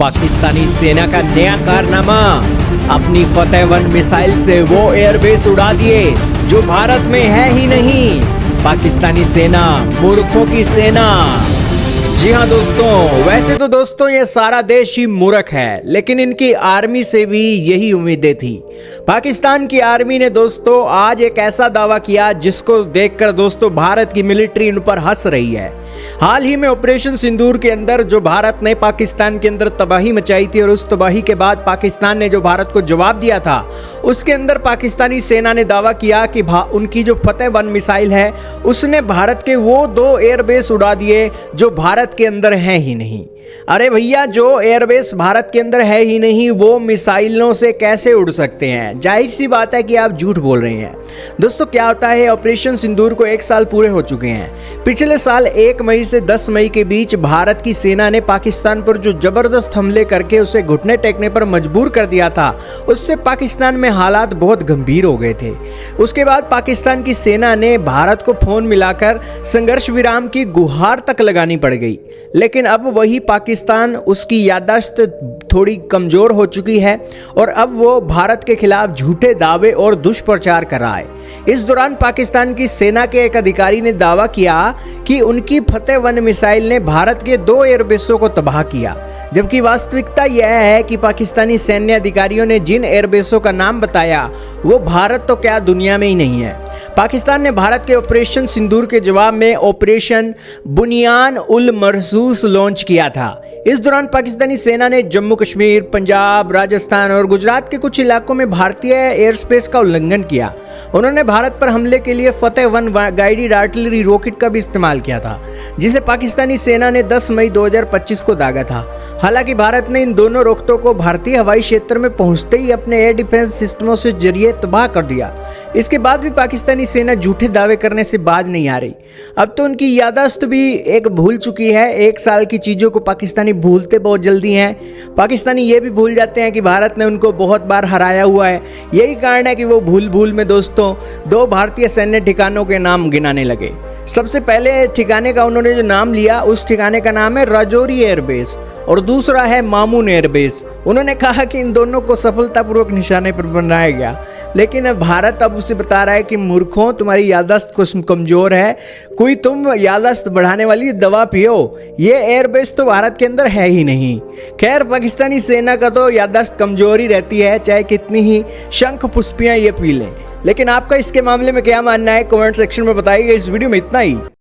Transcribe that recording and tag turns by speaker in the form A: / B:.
A: पाकिस्तानी सेना का नया कारनामा, अपनी फतेह-1 मिसाइल से वो एयरबेस उड़ा दिए जो भारत में है ही नहीं। पाकिस्तानी सेना मूर्खों की सेना। जी हाँ दोस्तों, वैसे तो दोस्तों ये सारा देश ही मूर्ख है, लेकिन इनकी आर्मी से भी यही उम्मीदें थी। पाकिस्तान की आर्मी ने दोस्तों आज एक ऐसा दावा किया जिसको देखकर दोस्तों भारत की मिलिट्री इन पर हंस रही है। हाल ही में ऑपरेशन सिंदूर के अंदर जो भारत ने पाकिस्तान के अंदर तबाही मचाई थी और उस तबाही के बाद पाकिस्तान ने जो भारत को जवाब दिया था, उसके अंदर पाकिस्तानी सेना ने दावा किया कि उनकी जो फतेह-1 मिसाइल है उसने भारत के वो 2 एयरबेस उड़ा दिए जो भारत के अंदर है ही नहीं। अरे भैया, जो एयरबेस भारत के अंदर है ही नहीं वो मिसाइलों से कैसे उड़ सकते हैं? जाहिर सी बात है कि आप झूठ बोल रहे हैं। दोस्तों क्या होता है, ऑपरेशन सिंदूर को 1 साल पूरे हो चुके हैं। पिछले साल 1 मई से 10 मई के बीच भारत की सेना ने पाकिस्तान पर जो जबरदस्त हमले करके उसे घुटने टेकने पर मजबूर कर दिया था, उससे पाकिस्तान में हालात बहुत गंभीर हो गए थे। उसके बाद पाकिस्तान की सेना ने भारत को फोन मिलाकर संघर्ष विराम की गुहार तक लगानी पड़ गई, लेकिन अब वही पाकिस्तान, उसकी याददाश्त थोड़ी कमजोर हो चुकी है और अब वो भारत के खिलाफ झूठे दावे और दुष्प्रचार कर रहा है। इस दौरान पाकिस्तान की सेना के एक अधिकारी ने दावा किया कि उनकी फतेह-1 मिसाइल ने भारत के 2 एयरबेसों को तबाह किया, जबकि वास्तविकता यह है कि पाकिस्तानी सैन्य अधिकारियों ने जिन एयरबेसों का नाम बताया वो भारत तो क्या दुनिया में ही नहीं है। पाकिस्तान ने भारत के ऑपरेशन सिंदूर के जवाब में ऑपरेशन बुनियान उल मरसूस लॉन्च किया था। इस दौरान पाकिस्तानी सेना ने जम्मू कश्मीर, पंजाब, राजस्थान और गुजरात के कुछ इलाकों में भारतीय एयर स्पेस का उल्लंघन किया। उन्होंने भारत पर हमले के लिए फतेह-1 गाइडेड आर्टिलरी रॉकेट का भी इस्तेमाल किया था, जिसे पाकिस्तानी सेना ने 10 मई 2025 को दागा था। हालांकि भारत ने इन दोनों रॉकेटों को भारतीय हवाई क्षेत्र में पहुंचते ही अपने एयर डिफेंस सिस्टमों से जरिए तबाह कर दिया। इसके बाद भी पाकिस्तानी सेना झूठे दावे करने से बाज नहीं आ रही। अब तो उनकी याददाश्त भी एक भूल चुकी है। 1 साल की चीज़ों को पाकिस्तानी भूलते बहुत जल्दी हैं। पाकिस्तानी ये भी भूल जाते हैं कि भारत ने उनको बहुत बार हराया हुआ है। यही कारण है कि वो भूल भूल में दोस्तों 2 भारतीय सैन्य ठिकानों के नाम गिनाने लगे। सबसे पहले ठिकाने का उन्होंने जो नाम लिया, उस ठिकाने का नाम है राजौरी एयरबेस और दूसरा है मामून एयरबेस। उन्होंने कहा कि इन दोनों को सफलतापूर्वक निशाने पर बनाया गया, लेकिन भारत अब उसे बता रहा है कि मूर्खों, तुम्हारी याददाश्त कुछ कमजोर है, कोई तुम याददाश्त बढ़ाने वाली दवा पियो। ये एयरबेस तो भारत के अंदर है ही नहीं। खैर, पाकिस्तानी सेना का तो याददाश्त कमजोर ही रहती है, चाहे कितनी ही शंख पुष्पियां ये पी लें। लेकिन आपका इसके मामले में क्या मानना है, कमेंट सेक्शन में बताइएगा। इस वीडियो में इतना ही।